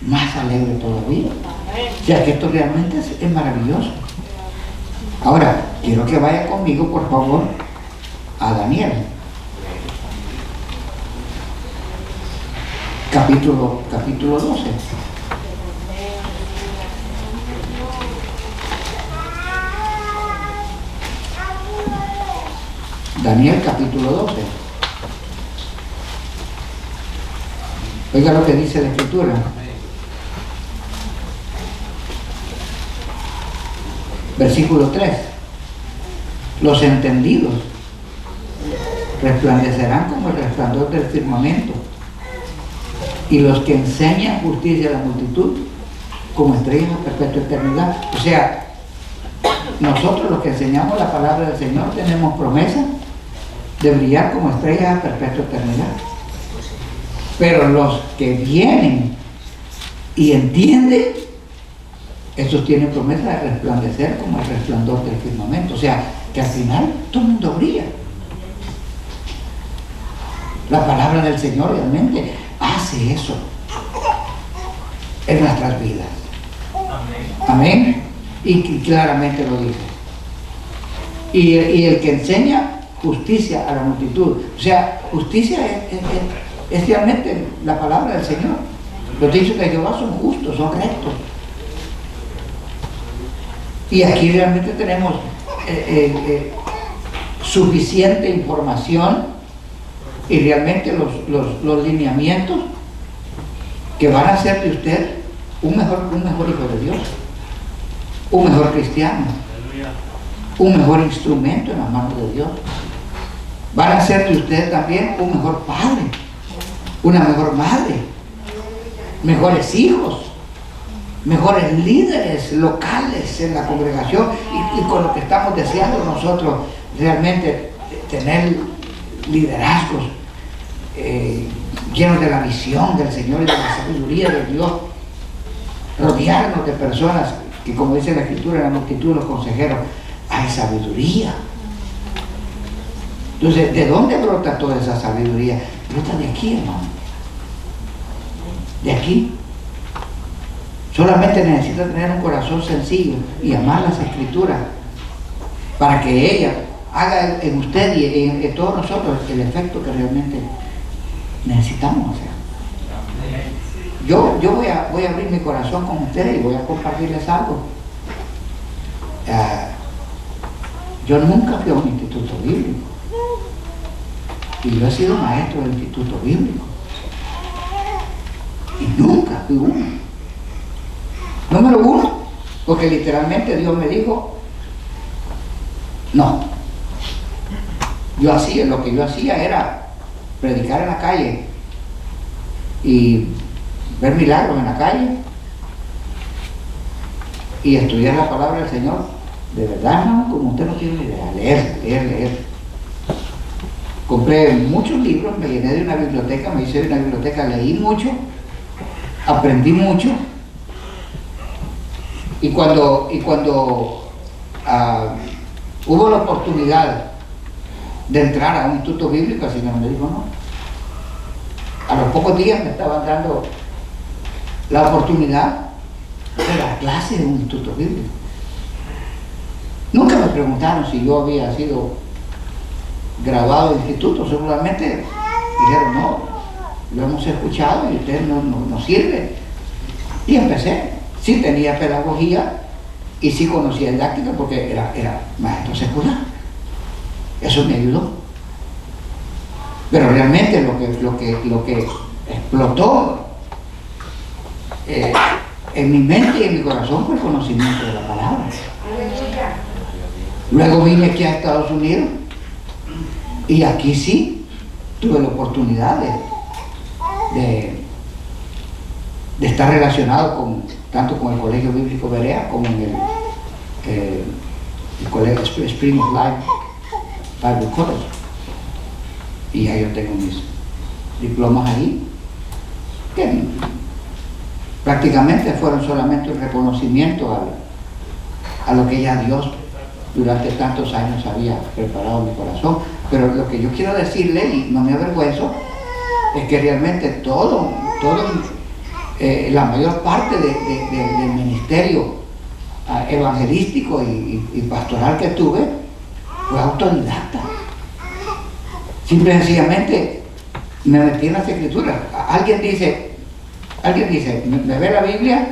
más alegre todavía. O sea que esto realmente es maravilloso. Ahora, quiero que vaya conmigo, por favor, a Daniel. Capítulo 12. Daniel capítulo 12. Oiga lo que dice la Escritura. Versículo 3. Los entendidos resplandecerán como el resplandor del firmamento, y los que enseñan justicia a la multitud como estrellas a perpetua eternidad. O sea, nosotros los que enseñamos la palabra del Señor tenemos promesa de brillar como estrellas a perpetua eternidad. Pero los que vienen y entienden, esos tienen promesa de resplandecer como el resplandor del firmamento. O sea, que al final todo el mundo brilla. La palabra del Señor realmente hace eso en nuestras vidas. Amén. Y claramente lo dice. Y el que enseña justicia a la multitud. O sea, justicia es realmente la palabra del Señor. Los dichos de Jehová son justos, son rectos. Y aquí realmente tenemos suficiente información y realmente los lineamientos que van a hacer de usted un mejor hijo de Dios, un mejor cristiano, un mejor instrumento en las manos de Dios. Van a hacer de usted también un mejor padre, una mejor madre, mejores hijos, mejores líderes locales en la congregación, y con lo que estamos deseando nosotros realmente tener liderazgos llenos de la visión del Señor y de la sabiduría de Dios, rodearnos de personas que, como dice la Escritura, en la multitud de los consejeros hay sabiduría. Entonces, ¿de dónde brota toda esa sabiduría? Brota de aquí, hermano, de aquí. Solamente necesita tener un corazón sencillo y amar las Escrituras para que ella haga en usted y en todos nosotros el efecto que realmente necesitamos hacer. Yo voy a abrir mi corazón con ustedes y voy a compartirles algo. Yo nunca fui a un instituto bíblico, y yo he sido maestro del instituto bíblico, y nunca fui uno. Número uno, porque literalmente Dios me dijo no. Lo que yo hacía era predicar en la calle y ver milagros en la calle y estudiar la palabra del Señor. De verdad, hermano, como usted no tiene ni idea. Leer. Compré muchos libros, me llené de una biblioteca, me hice de una biblioteca, leí mucho, aprendí mucho. Y cuando hubo la oportunidad de entrar a un instituto bíblico, el Señor me dijo no. A los pocos días me estaban dando la oportunidad de dar clases en un instituto bíblico. Nunca me preguntaron si yo había sido graduado de instituto, solamente dijeron no, lo hemos escuchado y usted no sirve. Y empecé. Sí tenía pedagogía y sí conocía didáctica porque era maestro secular. Eso me ayudó. Pero realmente lo que explotó en mi mente y en mi corazón fue el conocimiento de la palabra. Luego vine aquí a Estados Unidos y aquí sí tuve la oportunidad de estar relacionado tanto con el Colegio Bíblico Berea como en el Colegio Spring of Life Bible College. Y ya yo tengo mis diplomas ahí, que prácticamente fueron solamente un reconocimiento a lo que ya Dios durante tantos años había preparado en mi corazón. Pero lo que yo quiero decirle, y no me avergüenzo, es que realmente todo la mayor parte del ministerio evangelístico y pastoral que tuve fue autodidacta. Simple y sencillamente me metí en las escrituras. Alguien dice, me ve la Biblia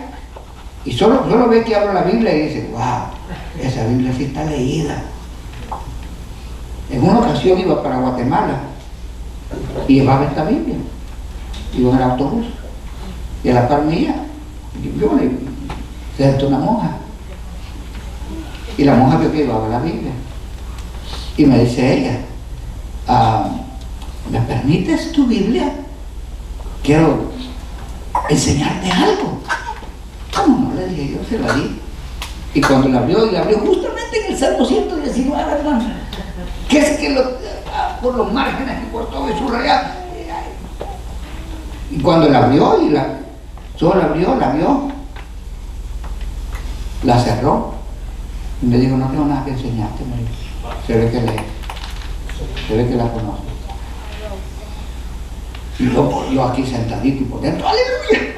y solo ve que abro la Biblia y dice, wow, esa Biblia sí está leída. En una ocasión iba para Guatemala y llevaba esta Biblia. Iba en el autobús y a la par mía se sentó una monja y la monja vio que llevaba la Biblia y me dice ella, ¿me permites tu Biblia? Quiero enseñarte algo. ¿Cómo no? Le dije yo, se la di. Y cuando la abrió, justamente en el Salmo 119, hermano, que es que por los márgenes y por todo eso subrayado. Y cuando la abrió, solo la vio, la cerró y me dijo, no tengo nada que enseñarte, me dijo. Se ve que la conozco. Y yo aquí sentadito y por dentro, ¡aleluya!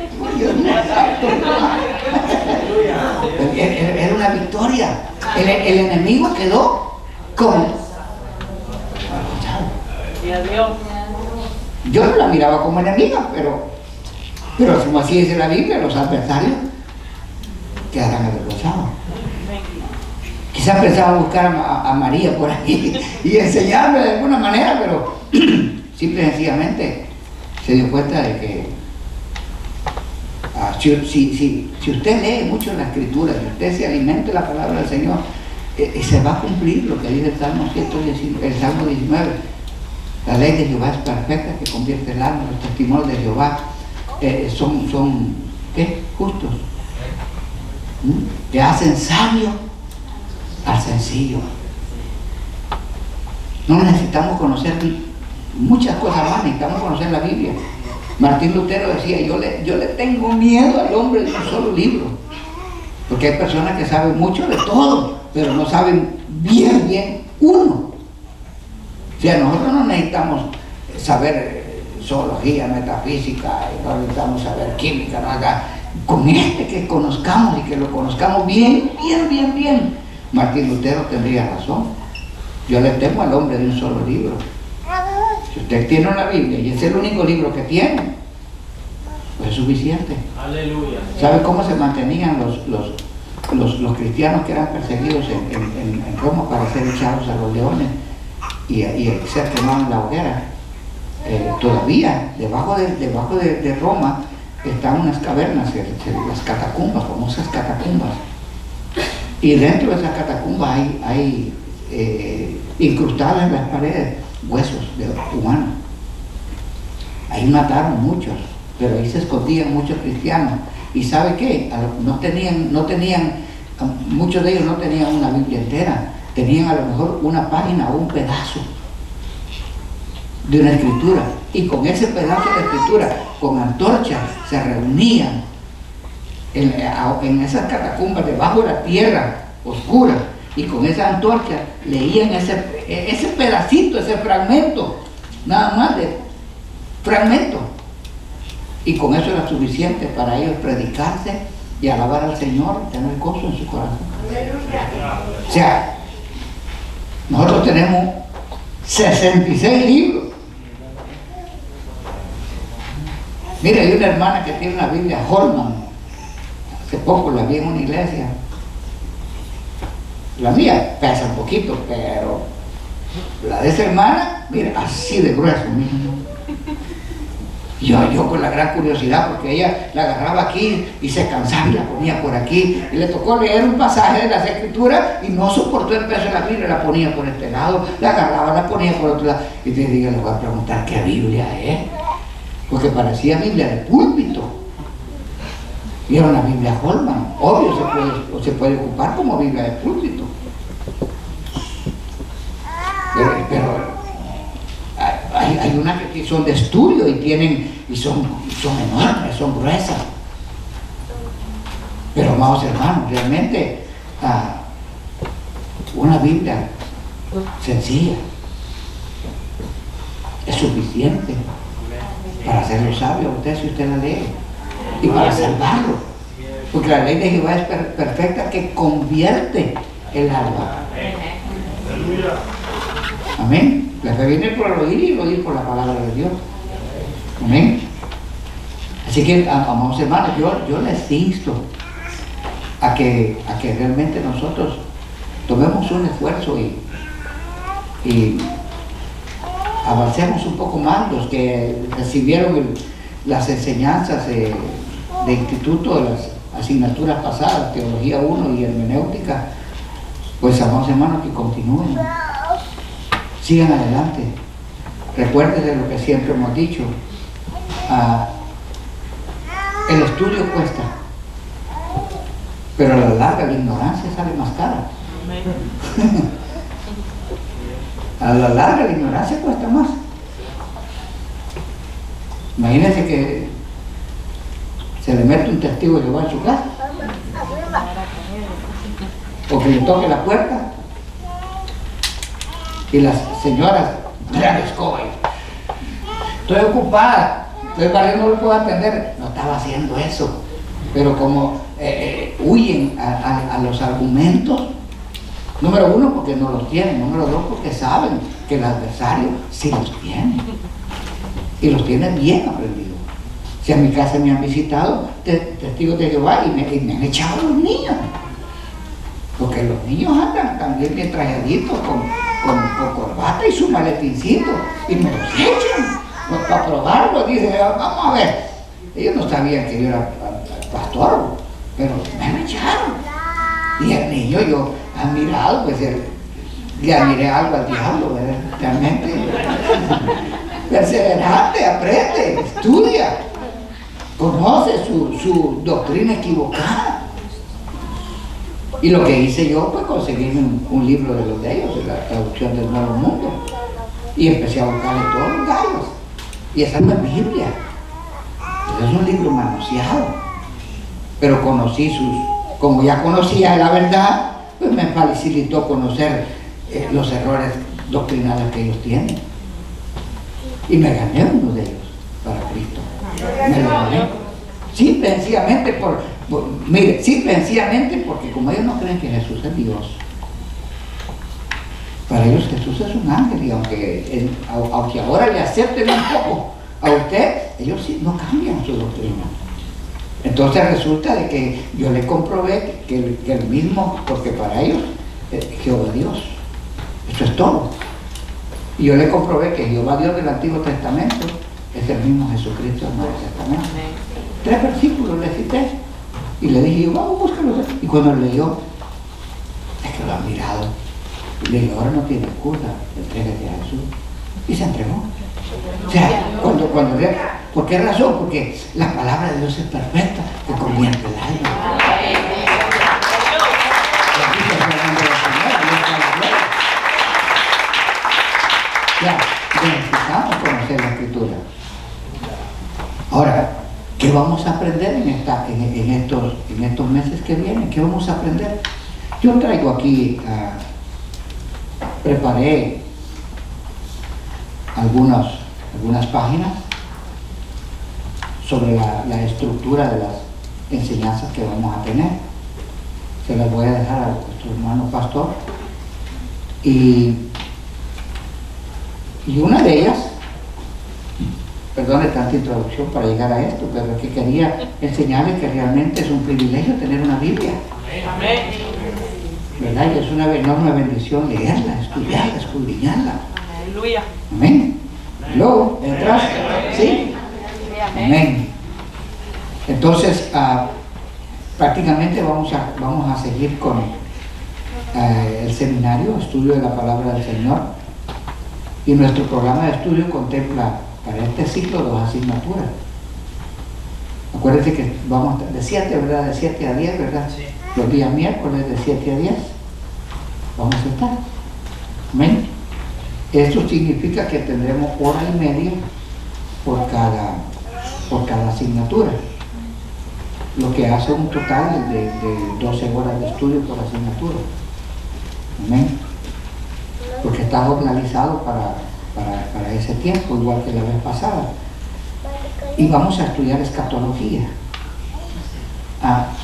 Era una victoria. El enemigo quedó como... Yo no la miraba como enemiga, pero como así dice la Biblia, los adversarios quedarán avergonzados. Quizás pensaba buscar a María por ahí y enseñarme de alguna manera, pero simple y sencillamente se dio cuenta de que si usted lee mucho la Escritura, si usted se alimenta de la palabra del Señor, se va a cumplir lo que dice el Salmo 19. La ley de Jehová es perfecta, que convierte el alma. Los testimonios de Jehová son ¿qué? Justos. Que hacen sabio al sencillo. No necesitamos conocer muchas cosas más, necesitamos conocer la Biblia. Martín Lutero decía, yo le tengo miedo al hombre de un solo libro, porque hay personas que saben mucho de todo, pero no saben bien uno. O sea, nosotros no necesitamos saber zoología, metafísica, y no necesitamos saber química, nada. Con que conozcamos y que lo conozcamos bien, Martín Lutero tendría razón. Yo le temo al hombre de un solo libro. Si usted tiene una Biblia y es el único libro que tiene, pues es suficiente. Aleluya. ¿Sabe cómo se mantenían los cristianos que eran perseguidos en Roma para ser echados a los leones y ser quemados en la hoguera? Todavía debajo de Roma están unas cavernas, las catacumbas, famosas catacumbas, y dentro de esas catacumbas hay incrustadas en las paredes huesos de humanos. Ahí mataron muchos, pero ahí se escondían muchos cristianos. ¿Y sabe qué? Muchos de ellos no tenían una Biblia entera, tenían a lo mejor una página o un pedazo de una escritura, y con ese pedazo de escritura, con antorchas, se reunían en esas catacumbas debajo de la tierra oscura, y con esa antorcha leían ese pedacito, ese fragmento, nada más de fragmento, y con eso era suficiente para ellos predicarse y alabar al Señor y tener gozo en su corazón. O sea, nosotros tenemos 66 libros. Mira, hay una hermana que tiene una Biblia Holman. Hace poco la vi en una iglesia. La mía pesa un poquito, pero la de esa hermana, mira, así de grueso mismo. Yo con la gran curiosidad, porque ella la agarraba aquí y se cansaba y la ponía por aquí, y le tocó leer un pasaje de las Escrituras y no soportó el peso de la Biblia, la ponía por este lado, la agarraba, la ponía por otro lado, y te digo, le voy a preguntar qué Biblia es, porque parecía Biblia de púlpito, y era una Biblia Holman. Obvio se puede ocupar como Biblia de púlpito, pero hay unas que son de estudio y son enormes, son gruesas. Pero amados hermanos, realmente una Biblia sencilla es suficiente para hacerlo sabio a usted si usted la lee. y para salvarlo. Porque la ley de Jehová es perfecta, que convierte el alma. Amén. La fe viene por el oír y el oír por la palabra de Dios. Amén. Así que, amados hermanos, yo les insto a que realmente nosotros tomemos un esfuerzo y avancemos un poco más. Los que recibieron las enseñanzas de instituto de las asignaturas pasadas, Teología 1 y Hermenéutica, pues amados hermanos, que continúen, sigan adelante. Recuerden de lo que siempre hemos dicho, el estudio cuesta, pero a la larga la ignorancia sale más cara. A la larga la ignorancia cuesta más. Imagínense que se le mete un testigo de Jehová en su casa, o que le toque la puerta y las señoras, la escoba, estoy ocupada, estoy barriendo, no lo puedo atender. No estaba haciendo eso, pero como huyen a los argumentos, número uno, porque no los tienen, número dos, porque saben que el adversario sí los tiene, y los tiene bien aprendidos. Si a mi casa me han visitado testigos de Jehová y me han echado a los niños, porque los niños andan también bien trajaditos con corbata y su maletincito, y me los echan para probarlo. Dicen, vamos a ver, ellos no sabían que yo era pastor, pero me echaron. Y el niño, yo admirado, pues le admiré algo al diablo, ¿verdad? Realmente perseverante, aprende, estudia, conoce su doctrina equivocada. Y lo que hice yo fue conseguirme un libro de los de ellos, de la traducción del Nuevo Mundo, y empecé a buscar en todos los gallos. Y esa no es Biblia, es un libro manoseado, pero conocí como ya conocía la verdad, pues me facilitó conocer los errores doctrinales que ellos tienen, y me gané uno de ellos para Cristo. Me lo gané simple y sencillamente simple y sencillamente porque como ellos no creen que Jesús es Dios, para ellos Jesús es un ángel, y aunque ahora le acepten un poco a usted, ellos sí no cambian su doctrina. Entonces resulta de que yo le comprobé que el mismo, porque para ellos Jehová Dios, eso es todo. Y yo le comprobé que Jehová Dios del Antiguo Testamento es el mismo Jesucristo del Nuevo Testamento. 3 versículos le cité y le dije, búscalo. Y cuando lo leyó, es que lo ha mirado. Y le dije, ahora no tiene excusa, entrégate a Jesús. Y se entregó. O sea, cuando ¿por qué razón? Porque la palabra de Dios es perfecta, que convierte el alma. Ya, necesitamos conocer la Escritura. Ahora, ¿qué vamos a aprender en estos meses que vienen? ¿Qué vamos a aprender? Yo traigo aquí, preparé algunas páginas sobre la estructura de las enseñanzas que vamos a tener. Se las voy a dejar a nuestro hermano pastor. Y una de ellas, perdone tanta introducción para llegar a esto, pero es que quería enseñarles que realmente es un privilegio tener una Biblia. Amén. ¿Verdad? Y es una enorme bendición leerla, estudiarla, escudriñarla. Aleluya. Amén. Luego, ¿entras? ¿Sí? Amén. Entonces, prácticamente vamos a seguir con el seminario, estudio de la palabra del Señor. Y nuestro programa de estudio contempla para este ciclo 2 asignaturas. Acuérdense que vamos de 7, ¿verdad? De 7 a 10, ¿verdad? Sí. Los días miércoles de 7 a 10 vamos a estar. Amén. Esto significa que tendremos 1 hora y media por cada asignatura, lo que hace un total de 12 horas de estudio por asignatura. Amén. Porque está organizado para ese tiempo, igual que la vez pasada. Y vamos a estudiar escatología.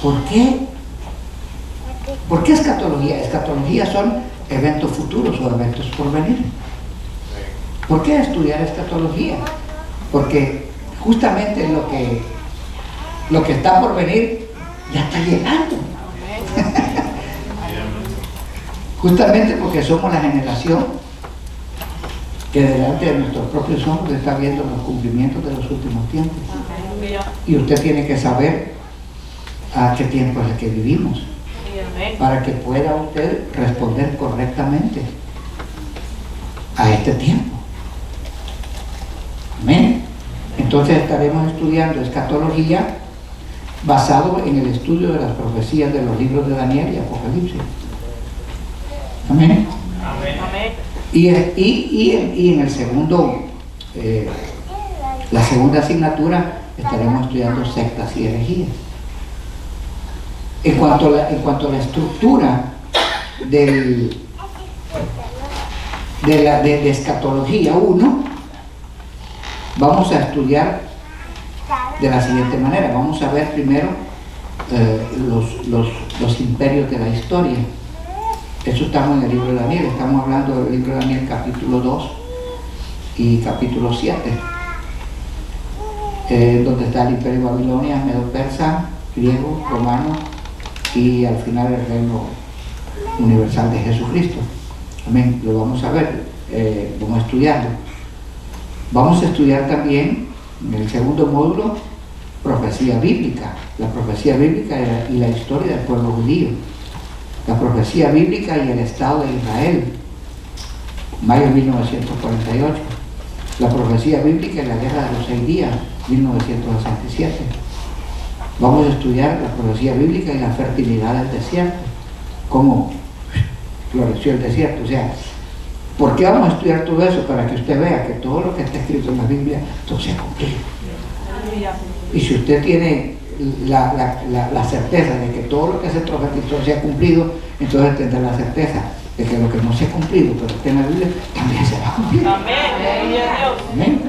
¿Por qué? ¿Por qué escatología? Escatología son eventos futuros o eventos por venir. ¿Por qué estudiar escatología? Porque justamente lo que está por venir ya está llegando. Justamente porque somos la generación que delante de nuestros propios ojos está viendo los cumplimientos de los últimos tiempos. Y usted tiene que saber a qué tiempo es el que vivimos, para que pueda usted responder correctamente a este tiempo. Amén. Entonces estaremos estudiando escatología basado en el estudio de las profecías de los libros de Daniel y Apocalipsis. Amén. Y en el segundo, la segunda asignatura, estaremos estudiando sectas y herejías. En cuanto a la estructura de escatología 1, vamos a estudiar de la siguiente manera. Vamos a ver primero los imperios de la historia. Eso estamos en el libro de Daniel. Estamos hablando del libro de Daniel capítulo 2 y capítulo 7, donde está el imperio Babilonia, Medo-Persa, griego, romano y al final el reino universal de Jesucristo. Amén. Lo vamos a ver, vamos a estudiarlo. Vamos a estudiar también en el segundo módulo profecía bíblica, la profecía bíblica y la historia del pueblo judío, la profecía bíblica y el Estado de Israel, mayo de 1948, la profecía bíblica y la guerra de los 6 días, 1967. Vamos a estudiar la profecía bíblica y la fertilidad del desierto, cómo floreció el desierto. O sea, ¿por qué vamos a estudiar todo eso? Para que usted vea que todo lo que está escrito en la Biblia, todo se ha cumplido. Y si usted tiene la certeza de que todo lo que se profetizó se ha cumplido, entonces tendrá la certeza de que lo que no se ha cumplido, pero está en la Biblia, también se va a cumplir. Amén.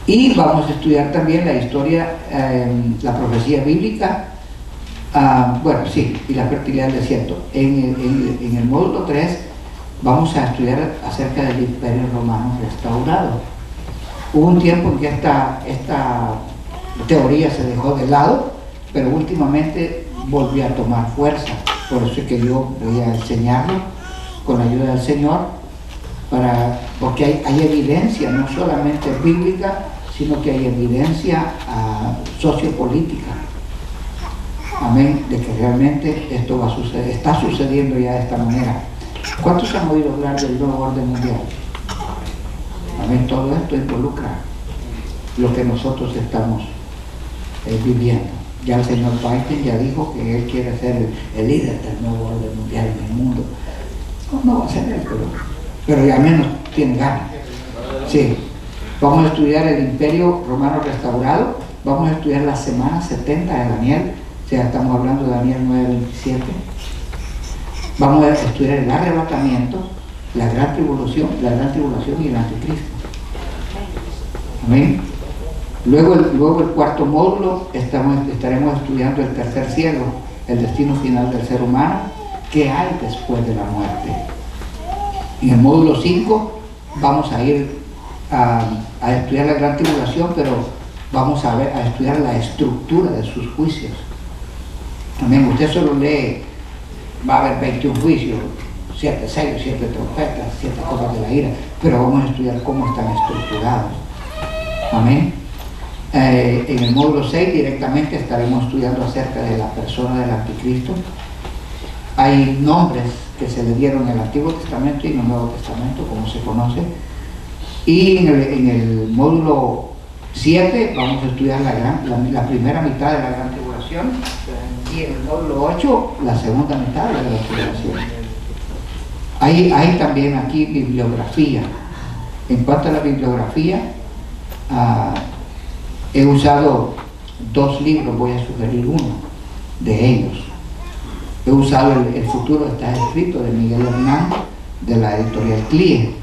Y vamos a estudiar también la historia, la profecía bíblica, y la fertilidad del desierto. En el módulo 3 vamos a estudiar acerca del imperio romano restaurado. Hubo un tiempo en que esta teoría se dejó de lado, pero últimamente volvió a tomar fuerza. Por eso es que yo voy a enseñarlo con la ayuda del Señor, porque hay evidencia no solamente bíblica, sino que hay evidencia sociopolítica. Amén, de que realmente esto va a suceder, está sucediendo ya de esta manera. ¿Cuántos han oído hablar del nuevo orden mundial? Amén, todo esto involucra lo que nosotros estamos viviendo. Ya el señor Biden ya dijo que él quiere ser el líder del nuevo orden mundial en el mundo. No va a ser él, pero ya menos tiene ganas. Sí. Vamos a estudiar el imperio romano restaurado, vamos a estudiar la semana 70 de Daniel, o sea, estamos hablando de Daniel 9:27. Vamos a estudiar el arrebatamiento, la gran tribulación y el anticristo. Amén. Luego el cuarto módulo estaremos estudiando el tercer cielo, el destino final del ser humano, qué hay después de la muerte. En el módulo 5 vamos a ir a estudiar la gran tribulación, pero vamos a estudiar la estructura de sus juicios. Amén. Usted solo lee, va a haber 21 juicios, 7 sellos, 7 trompetas, 7 copas de la ira, pero vamos a estudiar cómo están estructurados. Amén. En el módulo 6 directamente estaremos estudiando acerca de la persona del anticristo. Hay nombres que se le dieron en el Antiguo Testamento y en el Nuevo Testamento, como se conoce. Y en el módulo 7 vamos a estudiar la primera mitad de la gran tribulación, y en el módulo 8 la segunda mitad de la gran tribulación. Hay también aquí bibliografía. En cuanto a la bibliografía, he usado 2 libros, voy a sugerir uno de ellos. He usado El futuro está escrito, de Miguel Hernán, de la editorial CLIE,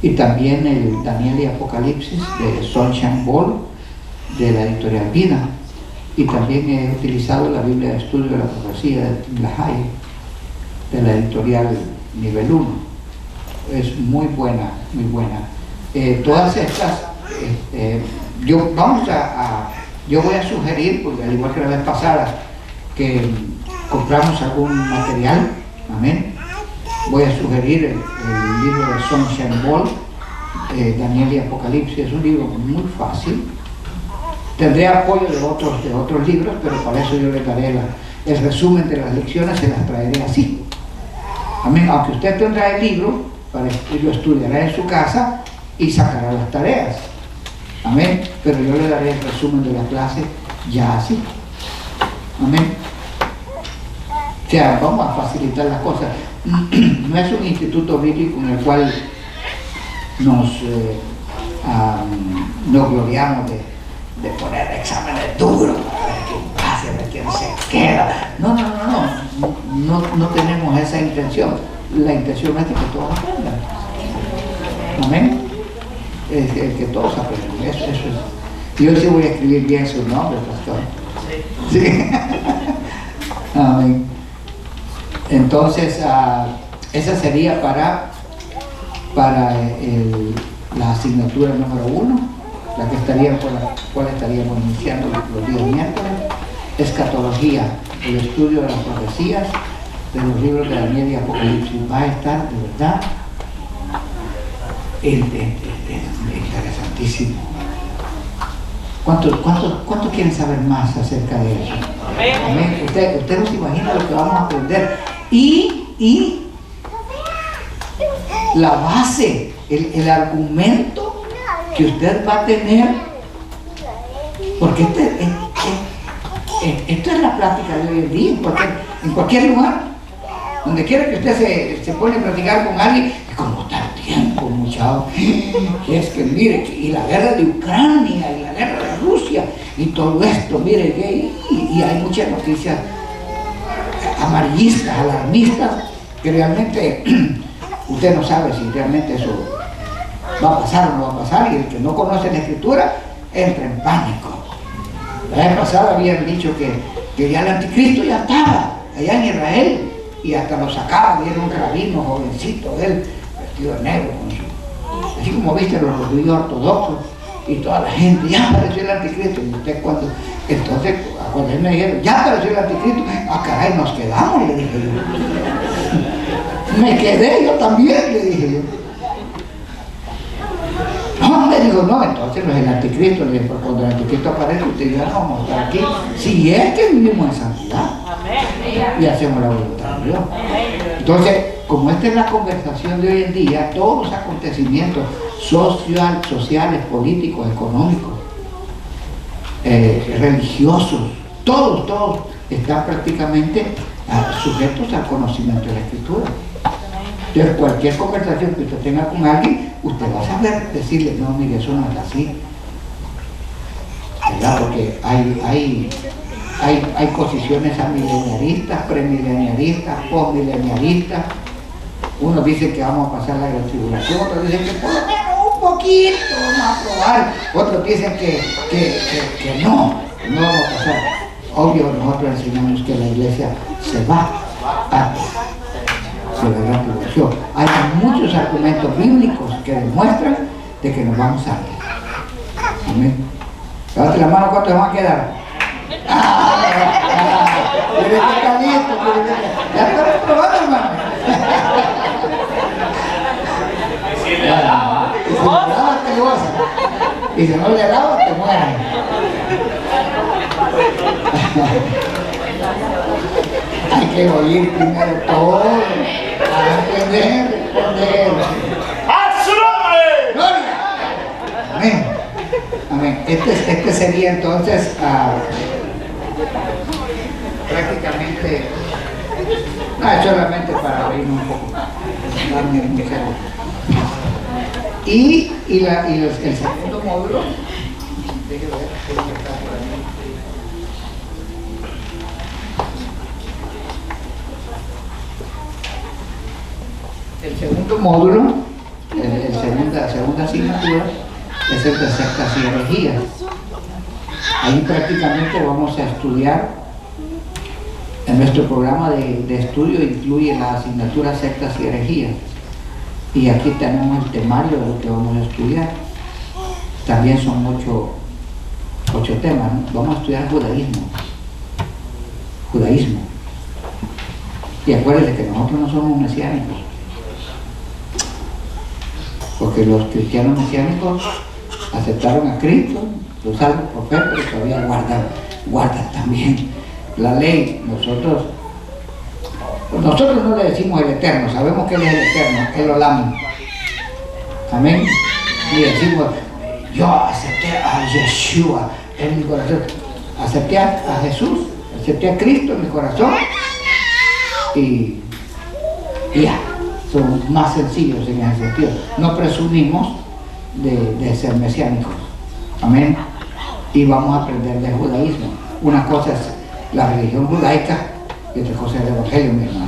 y también el Daniel y Apocalipsis de Sunshine Ball, de la editorial Vida. y también he utilizado la Biblia de Estudio de la Profecía de Tim LaHaye, de la editorial Nivel 1. Es muy buena, muy buena. Todas estas, yo voy a sugerir, porque al igual que la vez pasada, que compramos algún material, amén. Voy a sugerir el libro de Sunshine Ball, Daniel y Apocalipsis. Es un libro muy fácil. Tendré apoyo de otros libros, pero para eso yo les daré el resumen de las lecciones, se las traeré así. Amén. Aunque usted tendrá el libro, lo estudiará en su casa y sacará las tareas. Amén. Pero yo le daré el resumen de la clase ya así. Amén. O sea, vamos a facilitar las cosas. No es un instituto bíblico en el cual nos gloriamos de poner exámenes duros para ver quién pasa, a ver quién se queda. No tenemos esa intención. La intención es de que todos aprendan. Amén. Es que todos aprendan. Eso es. Yo sí voy a escribir bien su nombre, pastor. Sí. Amén. Entonces, esa sería para la asignatura número 1, por la cual estaríamos iniciando los días miércoles. Escatología, el estudio de las profecías de los libros de Daniel y Apocalipsis. Va a estar de verdad interesantísimo. ¿Cuántos quieren saber más acerca de eso? Amén. Usted no se imagina lo que vamos a aprender. Y la base, el argumento que usted va a tener, porque esto es la plática de hoy en día, en cualquier lugar, donde quiera que usted se pone a platicar con alguien, y como está el tiempo, muchachos, es que mire, y la guerra de Ucrania, y la guerra de Rusia, y todo esto, mire, y hay muchas noticias amarillistas, alarmistas, que realmente usted no sabe si realmente eso va a pasar o no va a pasar, y el que no conoce la Escritura entra en pánico. La vez pasada habían dicho que ya el anticristo ya estaba allá en Israel, y hasta lo sacaban, y era un rabino jovencito, él vestido de negro, así como viste los judíos ortodoxos, y toda la gente, ya apareció el anticristo. Y usted entonces cuando él me dijeron, ya apareció el anticristo, caray, nos quedamos, le dije yo. Me quedé yo también, le dije yo. No, me dijo, no, entonces no es el anticristo. Le dije, pero cuando el anticristo aparece, usted ya no vamos a estar aquí. Si es que vivimos en santidad y hacemos la voluntad de Dios. Entonces, como esta es la conversación de hoy en día, todos los acontecimientos sociales, políticos, económicos, religiosos, todos están prácticamente sujetos al conocimiento de la Escritura. Entonces, cualquier conversación que usted tenga con alguien, usted va a saber decirle, no, mire, eso no es así, ¿verdad? Porque hay posiciones amileniaristas, premileniaristas, postmileniaristas. Unos dicen que vamos a pasar la gran tribulación, otros dicen que por lo menos un poquito vamos a probar, otros dicen que no vamos a pasar. Obvio, nosotros enseñamos que la iglesia se va antes de la gran tribulación. Hay muchos argumentos bíblicos que demuestran de que nos vamos antes. Amén. Levante la mano, ¿cuántos van a quedar? Ya estamos probando, hermano. Y si no le lavas, te mueres. Hay que oír primero todo, aprender, responder. ¡A su nombre! ¡Gloria! Amén. Amén. Este sería entonces prácticamente, solamente para reírme un poco, darme un ejemplo. Y el segundo módulo, déjeme ver, creo que está por ahí. El segundo módulo, la segunda asignatura, es el de sectas y herejías. Ahí prácticamente vamos a estudiar, en nuestro programa de estudio incluye la asignatura sectas y herejías. Y aquí tenemos el temario de lo que vamos a estudiar. También son ocho temas, ¿no? Vamos a estudiar judaísmo. Y acuérdense que nosotros no somos mesiánicos, porque los cristianos mesiánicos aceptaron a Cristo, los salvos profetas, pero todavía guardan también la ley. Nosotros no le decimos el Eterno, sabemos que Él es el Eterno, el Olam. Amén. Y decimos, yo acepté a Yeshua en mi corazón, acepté a Jesús, acepté a Cristo en mi corazón, y ya, somos más sencillos en ese sentido. No presumimos de ser mesiánicos. Amén. Y vamos a aprender del judaísmo. Una cosa es la religión judaica y otra cosa es el evangelio, mi hermano.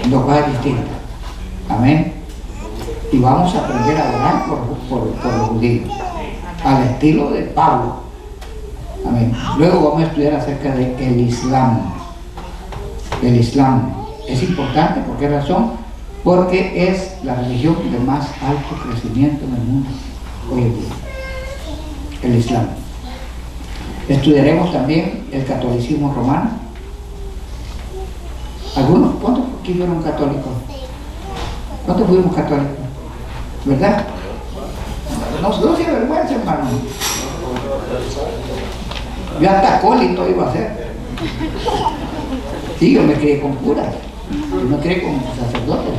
Dos cosas distintas. Amén. Y vamos a aprender a orar por los judíos, al estilo de Pablo. Amén. Luego vamos a estudiar acerca del Islam. El Islam es importante, ¿por qué razón? Porque es la religión de más alto crecimiento en el mundo hoy en día. El Islam. Estudiaremos también el catolicismo romano. ¿Algunos? ¿Cuántos aquí fueron católicos? ¿Cuántos fuimos católicos? ¿Verdad? No se vergüenza, hermano. Yo hasta acólito iba a ser. Sí, yo me crié con curas. Yo me crié con sacerdotes.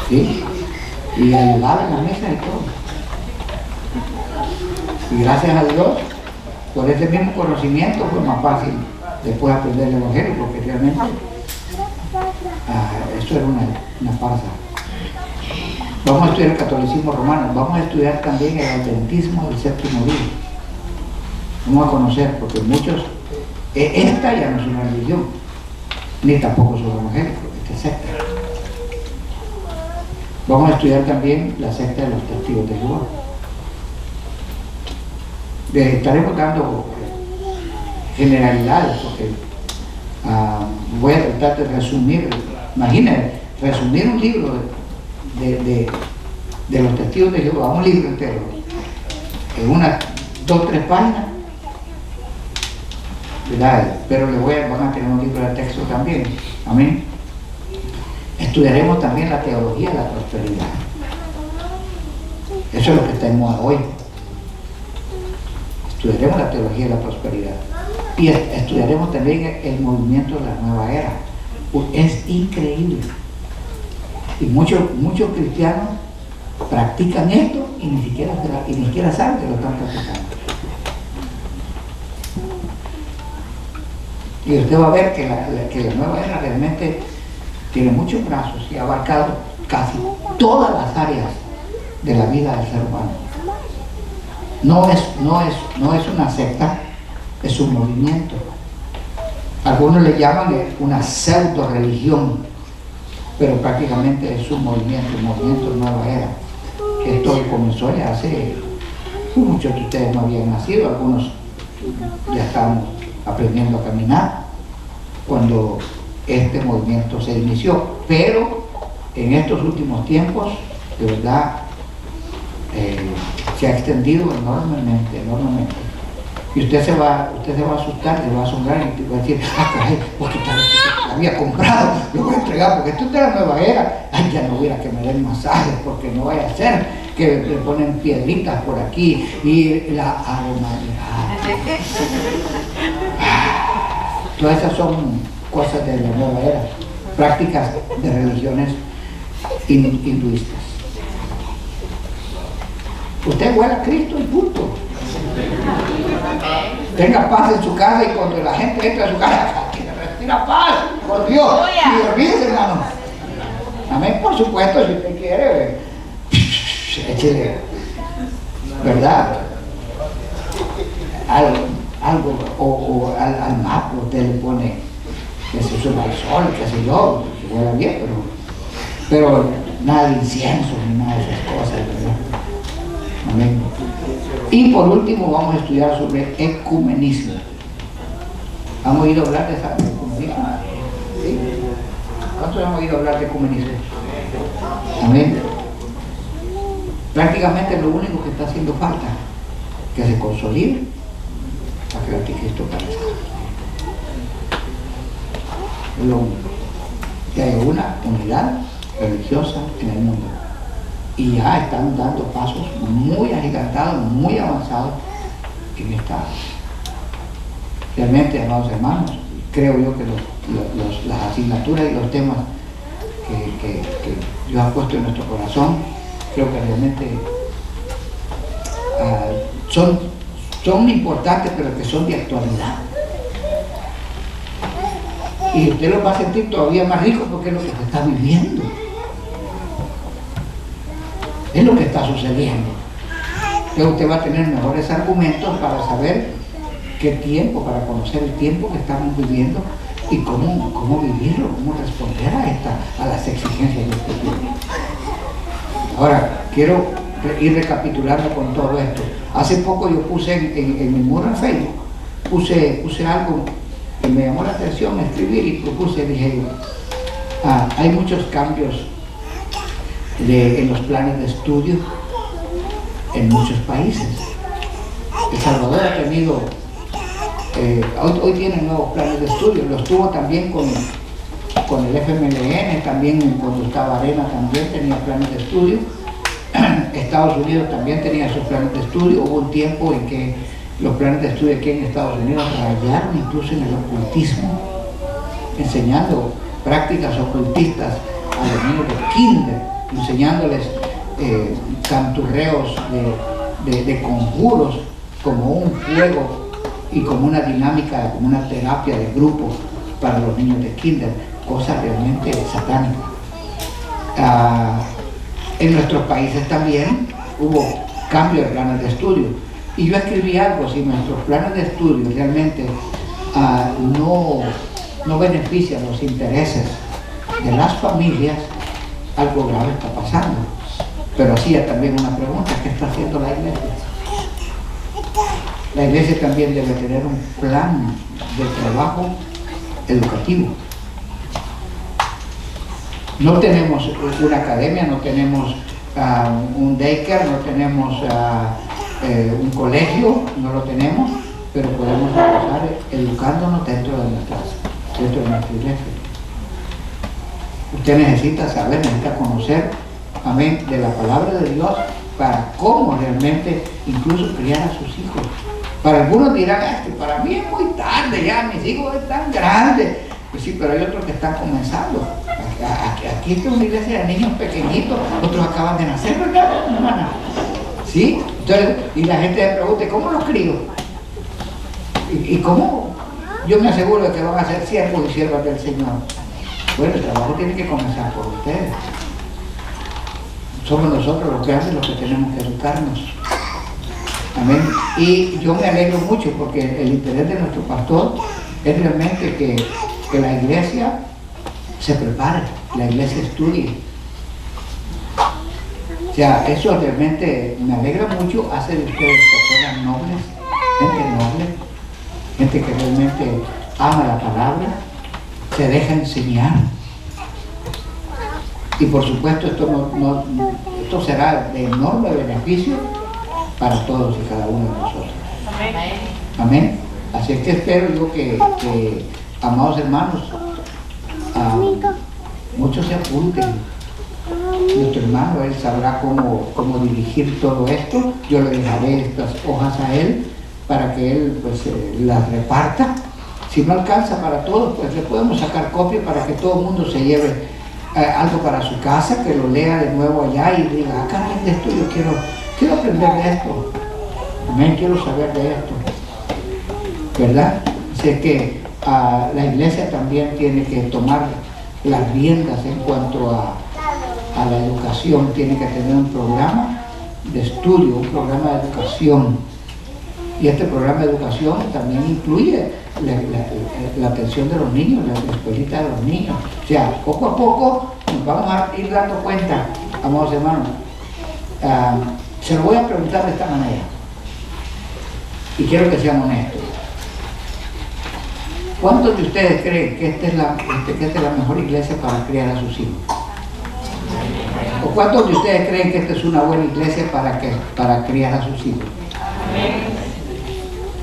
¿Sí? Y ayudaba en la mesa y todo. Y gracias a Dios, por ese mismo conocimiento fue más fácil después aprender el evangelio, porque realmente eso era una farsa. Vamos a estudiar el catolicismo romano, vamos a estudiar también el adventismo del séptimo día. Vamos a conocer, porque muchos, esta ya no es una religión, ni tampoco son evangélicos, esta es secta. Vamos a estudiar también la secta de los testigos de Jehová. Estaremos dando generalidades, porque voy a tratar de resumir. Imagínense, resumir un libro de los testigos de Jehová, un libro entero, en unas 2 o 3 páginas, ¿verdad? Pero van a tener un libro de texto también. Amén. Estudiaremos también la teología de la prosperidad. Eso es lo que está en moda hoy. Estudiaremos la teología de la prosperidad. Y estudiaremos también el movimiento de la nueva era. Es increíble. Y muchos cristianos practican esto y ni siquiera saben que lo están practicando. Y usted va a ver que la nueva era realmente tiene muchos brazos y ha abarcado casi todas las áreas de la vida del ser humano. No es una secta, es un movimiento. Algunos le llaman una pseudo religión, pero prácticamente es un movimiento nueva era. Esto comenzó ya hace, muchos de ustedes no habían nacido, algunos ya estábamos aprendiendo a caminar cuando este movimiento se inició, pero en estos últimos tiempos, de verdad, se ha extendido enormemente. Y usted se va a asustar, se va a asombrar y va a decir, caray, porque la había comprado, lo voy a entregar, porque esto es de la nueva era. Ay, ya no hubiera que me den masajes, porque no vaya a ser que le ponen piedritas por aquí y la aromaterapias. Todas esas son cosas de la nueva era, prácticas de religiones hinduistas. Usted huele a Cristo y punto. Tenga paz en su casa y cuando la gente entra a su casa, respira paz, por Dios. Y olvídese, hermano. Amén, por supuesto, si usted quiere, échele, ¿verdad? Algo, o al mapa usted le pone que se suba al sol, qué sé yo, que huela bien, pero nada de incienso ni nada de esas cosas, ¿verdad? Amén. Y por último vamos a estudiar sobre ecumenismo. ¿Han oído hablar de ecumenismo? ¿Sí? ¿Cuántos han oído hablar de ecumenismo? Amén. Prácticamente lo único que está haciendo falta que se consolide para que el anticristo aparezca. Es lo único. Que haya una unidad religiosa en el mundo. Y ya están dando pasos muy agigantados, muy avanzados en esta. Realmente, amados hermanos, creo yo que las asignaturas y los temas que Dios ha puesto en nuestro corazón, creo que realmente son importantes, pero que son de actualidad. Y usted lo va a sentir todavía más rico porque es lo que se está viviendo. Es lo que está sucediendo. Entonces usted va a tener mejores argumentos para saber qué tiempo, para conocer el tiempo que estamos viviendo y cómo vivirlo, cómo responder a las exigencias de este tiempo. Ahora, quiero ir recapitulando con todo esto. Hace poco yo puse en mi muro en Facebook, puse algo que me llamó la atención, escribir, y propuse, dije, hay muchos cambios en los planes de estudio en muchos países. El Salvador ha tenido, hoy tiene nuevos planes de estudio, los tuvo también con el FMLN, también cuando estaba Arena también tenía planes de estudio. Estados Unidos también tenía sus planes de estudio. Hubo un tiempo en que los planes de estudio aquí en Estados Unidos rayaron incluso en el ocultismo, enseñando prácticas ocultistas a los niños de kinder, enseñándoles canturreos de conjuros como un juego y como una dinámica, como una terapia de grupo para los niños de kinder, cosa realmente satánica. En nuestros países también hubo cambios de planes de estudio. Y yo escribí algo: si nuestros planes de estudio realmente no benefician los intereses de las familias, algo grave está pasando. Pero hacía también una pregunta: ¿qué está haciendo la iglesia? La iglesia también debe tener un plan de trabajo educativo. No tenemos una academia, no tenemos un daycare, no tenemos un colegio, no lo tenemos, pero podemos empezar educándonos dentro de nuestra iglesia. Usted necesita saber, necesita conocer, amén, de la palabra de Dios para cómo realmente incluso criar a sus hijos. Para algunos dirán, para mí es muy tarde, ya mis hijos están grandes. Pues sí, pero hay otros que están comenzando. Aquí está una iglesia de niños pequeñitos, otros acaban de nacer, ¿verdad, hermana? ¿Sí? Entonces, y la gente me pregunta, ¿cómo los crío? ¿Y cómo? Yo me aseguro de que van a ser siervos y siervas del Señor. Bueno, el trabajo tiene que comenzar por ustedes. Somos nosotros los grandes los que tenemos que educarnos. Amén. Y yo me alegro mucho porque el interés de nuestro pastor es realmente que la iglesia se prepare, la iglesia estudie. O sea, eso realmente me alegra mucho, hace de ustedes personas nobles, gente noble, gente que realmente ama la palabra, se deja enseñar. Y por supuesto esto será de enorme beneficio para todos y cada uno de nosotros. Amén. Amén. Así es que espero yo que amados hermanos, muchos se apunten. Nuestro hermano, él sabrá cómo dirigir todo esto. Yo le dejaré estas hojas a él para que él pues las reparta. Si no alcanza para todos, pues le podemos sacar copia para que todo el mundo se lleve algo para su casa, que lo lea de nuevo allá y diga, caray, de esto yo quiero aprender de esto. Amén, quiero saber de esto. ¿Verdad? Sé que la iglesia también tiene que tomar las riendas en cuanto a la educación, tiene que tener un programa de estudio, un programa de educación. Y este programa de educación también incluye la atención de los niños, la escuelita de los niños. O sea, poco a poco nos vamos a ir dando cuenta, amados hermanos. Se lo voy a preguntar de esta manera. Y quiero que sean honestos. ¿Cuántos de ustedes creen que esta es la mejor iglesia para criar a sus hijos? ¿O cuántos de ustedes creen que esta es una buena iglesia para criar a sus hijos?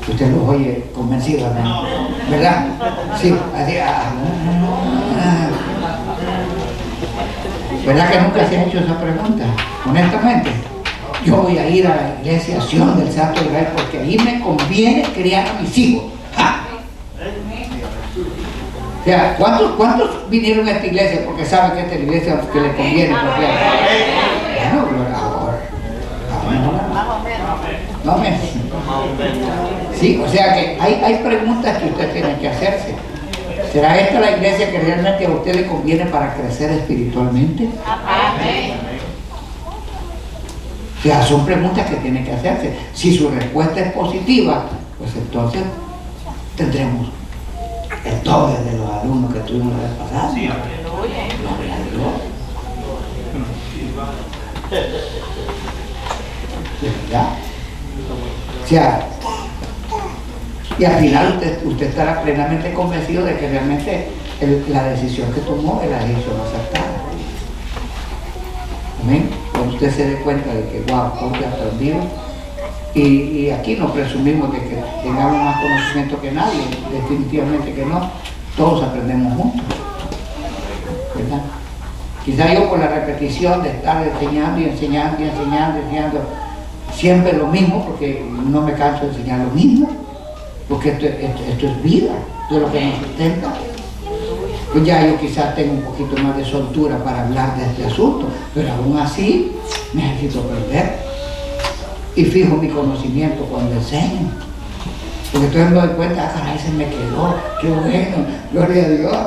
Usted los oye convencidos, ¿no? ¿Verdad? Sí, así. ¿Verdad que nunca se han hecho esa pregunta? Honestamente, yo voy a ir a la iglesia Sion del Santo Israel porque ahí me conviene criar a mis hijos. ¡Ja! O sea, ¿cuántos vinieron a esta iglesia porque saben que esta es la iglesia que les conviene? Bueno, no menos. Sí, o sea que hay preguntas que usted tiene que hacerse. ¿Será esta la iglesia que realmente a usted le conviene para crecer espiritualmente? O sea, son preguntas que tiene que hacerse. Si su respuesta es positiva, pues entonces tendremos el doble de los alumnos que tuvimos la vez pasada. Sí, gloria a Dios. ¿De verdad? O sea, y al final usted estará plenamente convencido de que realmente la decisión que tomó es la decisión acertada. Amén. Cuando usted se dé cuenta de que, wow, usted ha aprendido. Y aquí no presumimos de que tengamos más conocimiento que nadie, definitivamente que no. Todos aprendemos juntos, ¿verdad? Quizá yo por la repetición de estar enseñando y enseñando y enseñando, siempre lo mismo, porque no me canso de enseñar lo mismo, porque esto es vida, esto es lo que nos sustenta. Pues ya yo quizás tengo un poquito más de soltura para hablar de este asunto, pero aún así necesito aprender. Y fijo mi conocimiento cuando enseño. Porque entonces me doy cuenta, caray, se me quedó, qué bueno, gloria a Dios.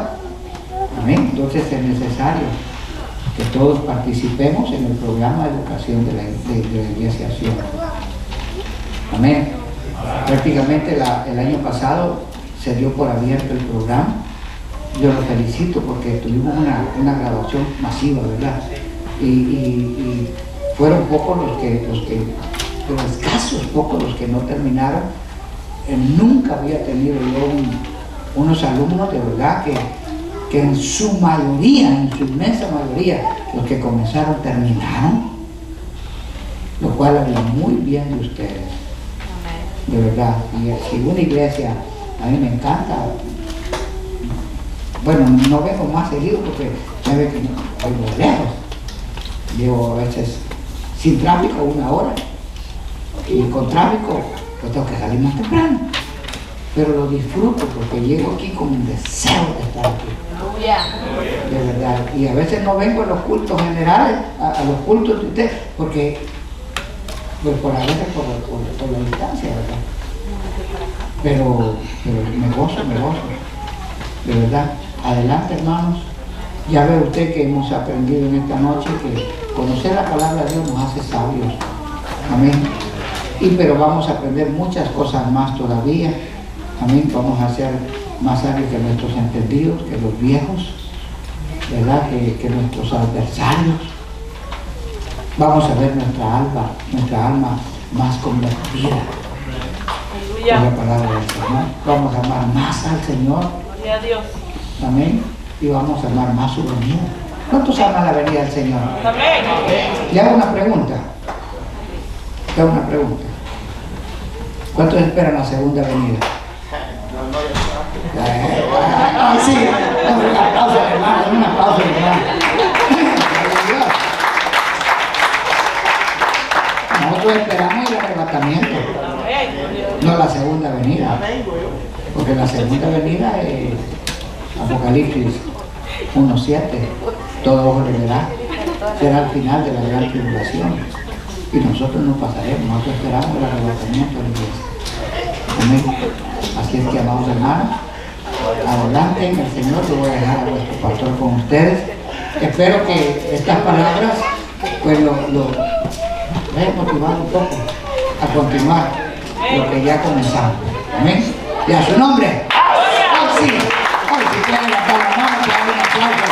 Amén. Entonces es necesario que todos participemos en el programa de educación de la Iglesia Sion. Amén. Prácticamente el año pasado se dio por abierto el programa. Yo lo felicito porque tuvimos una graduación masiva, ¿verdad? Y fueron pocos pero escasos pocos los que no terminaron. Nunca había tenido yo unos alumnos de verdad que en su mayoría, en su inmensa mayoría, los que comenzaron terminaron, lo cual habla muy bien de ustedes, de verdad. Y si una iglesia, a mí me encanta, bueno, no vengo más seguido porque ya ve que vengo lejos, llevo a veces sin tráfico 1 hora, y con tráfico pues tengo que salir más temprano, pero lo disfruto porque llego aquí con un deseo de estar aquí, de verdad. Y a veces no vengo a los cultos generales, a los cultos de usted, porque pues a veces por la distancia, ¿verdad? Pero me gozo, de verdad. Adelante, hermanos. Ya ve usted que hemos aprendido en esta noche que conocer la palabra de Dios nos hace sabios. Amén. Pero vamos a aprender muchas cosas más todavía. Amén. Vamos a ser más sabios que nuestros entendidos, que los viejos, ¿verdad? Que nuestros adversarios. Vamos a ver nuestra alma más convertida por la palabra del Señor. Vamos a amar más al Señor. Gloria a Dios. Amén. Y vamos a amar más su venida. ¿Cuántos aman la venida del Señor? Amén. Le hago una pregunta. ¿Cuántos esperan la segunda venida? Sí, un aplauso, hermano, un aplauso, hermano. Nosotros esperamos el arrebatamiento, no la segunda venida, porque la segunda venida es Apocalipsis 1:7, todo ojo le verá, será el final de la gran tribulación, y nosotros no pasaremos, nosotros esperamos el arrebatamiento de la iglesia. Amén. Así es que, amados hermanos, adelante en el Señor. Yo voy a dejar a nuestro pastor con ustedes. Espero que estas palabras pues lo hayan motivado un poco a continuar lo que ya comenzamos. Amén. Y a su nombre. Sí. Si quieren levantar la mano, que hagan un aplauso.